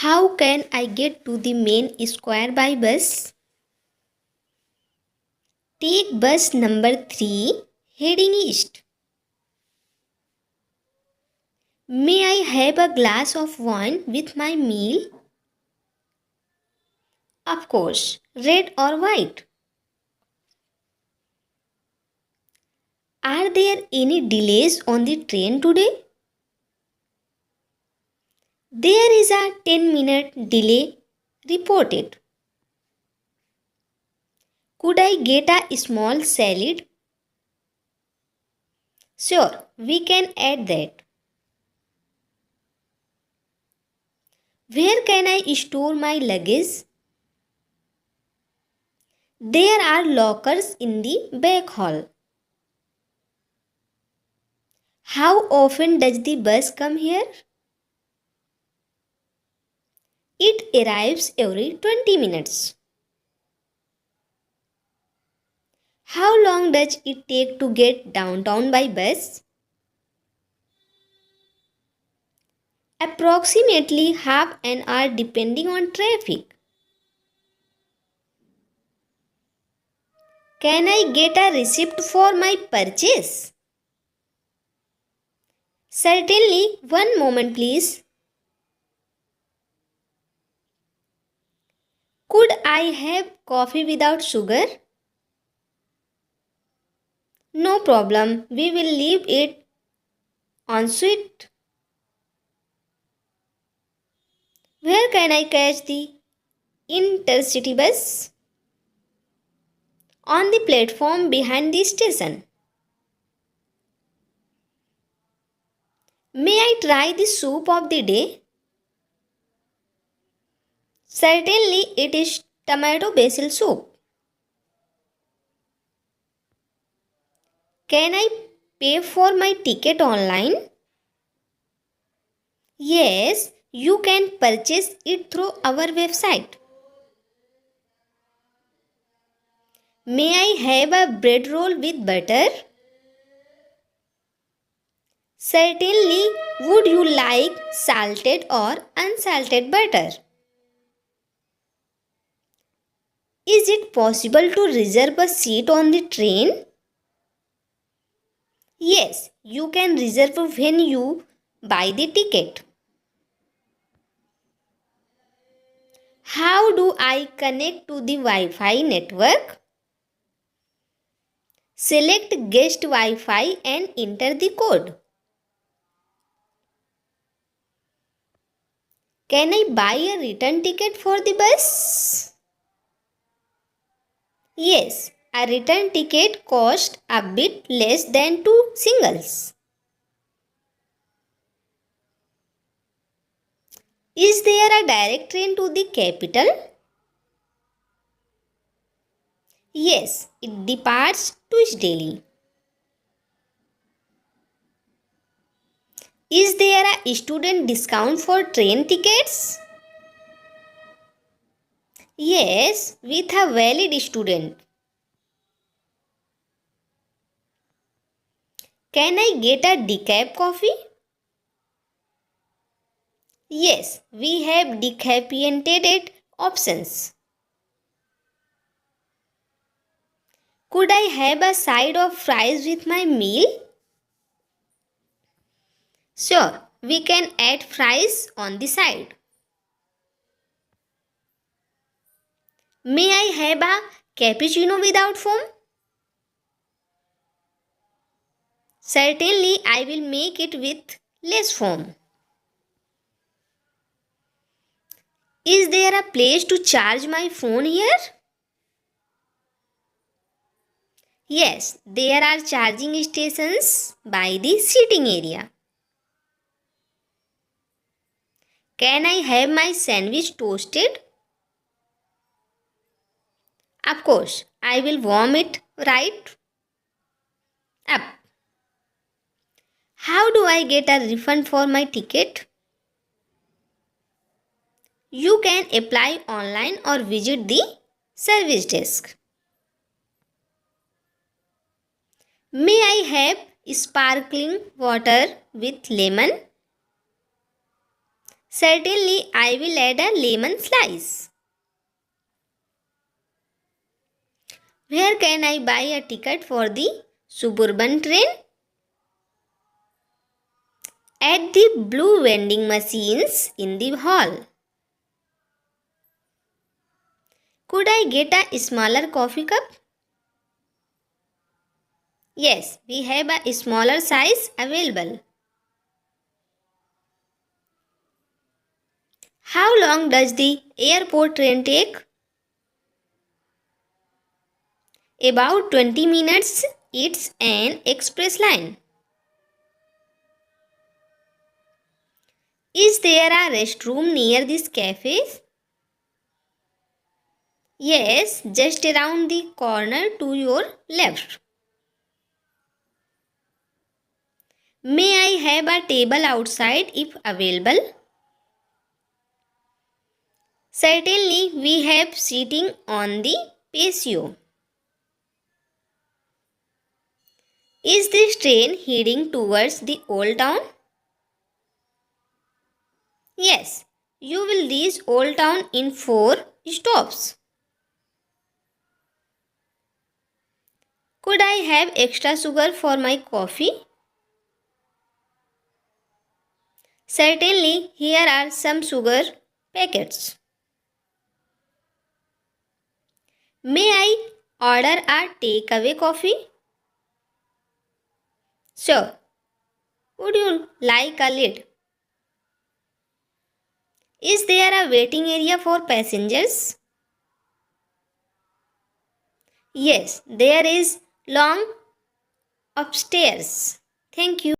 How can I get to the main square by bus? Take bus number 3 heading east. May I have a glass of wine with my meal? Of course, red or white. Are there any delays on the train today? There is a 10-minute delay reported. Could I get a small salad? Sure, we can add that. Where can I store my luggage? There are lockers in the back hall. How often does the bus come here? It arrives every 20 minutes. How long does it take to get downtown by bus? Approximately half an hour depending on traffic. Can I get a receipt for my purchase? Certainly, one moment please. Could I have coffee without sugar? No problem, we will leave it on sweet. Where can I catch the intercity bus? On the platform behind the station. May I try the soup of the day? Certainly, it is tomato basil soup. Can I pay for my ticket online? Yes, you can purchase it through our website. May I have a bread roll with butter? Certainly, would you like salted or unsalted butter? Is it possible to reserve a seat on the train? Yes, you can reserve when you buy the ticket. How do I connect to the Wi-Fi network? Select guest Wi-Fi and enter the code. Can I buy a return ticket for the bus? Yes, a return ticket costs a bit less than two singles. Is there a direct train to the capital? Yes, it departs to Delhi. Is there a student discount for train tickets? Yes, with a valid student. Can I get a decaf coffee? Yes, we have decaffeinated options. Could I have a side of fries with my meal? Sure, we can add fries on the side. May I have a cappuccino without foam? Certainly, I will make it with less foam. Is there a place to charge my phone here? Yes, there are charging stations by the seating area. Can I have my sandwich toasted? Of course, I will warm it right up. How do I get a refund for my ticket? You can apply online or visit the service desk. May I have sparkling water with lemon? Certainly, I will add a lemon slice. Where can I buy a ticket for the suburban train? At the blue vending machines in the hall. Could I get a smaller coffee cup? Yes, we have a smaller size available. How long does the airport train take? About 20 minutes. It's an express line. Is there a restroom near this cafe? Yes, just around the corner to your left. May I have a table outside if available? Certainly, we have seating on the patio. Is this train heading towards the old town? Yes, you will reach Old Town in 4 stops. Could I have extra sugar for my coffee? Certainly, here are some sugar packets. May I order a takeaway coffee? Sure. Would you like a lid? Is there a waiting area for passengers? Yes, there is long upstairs. Thank you.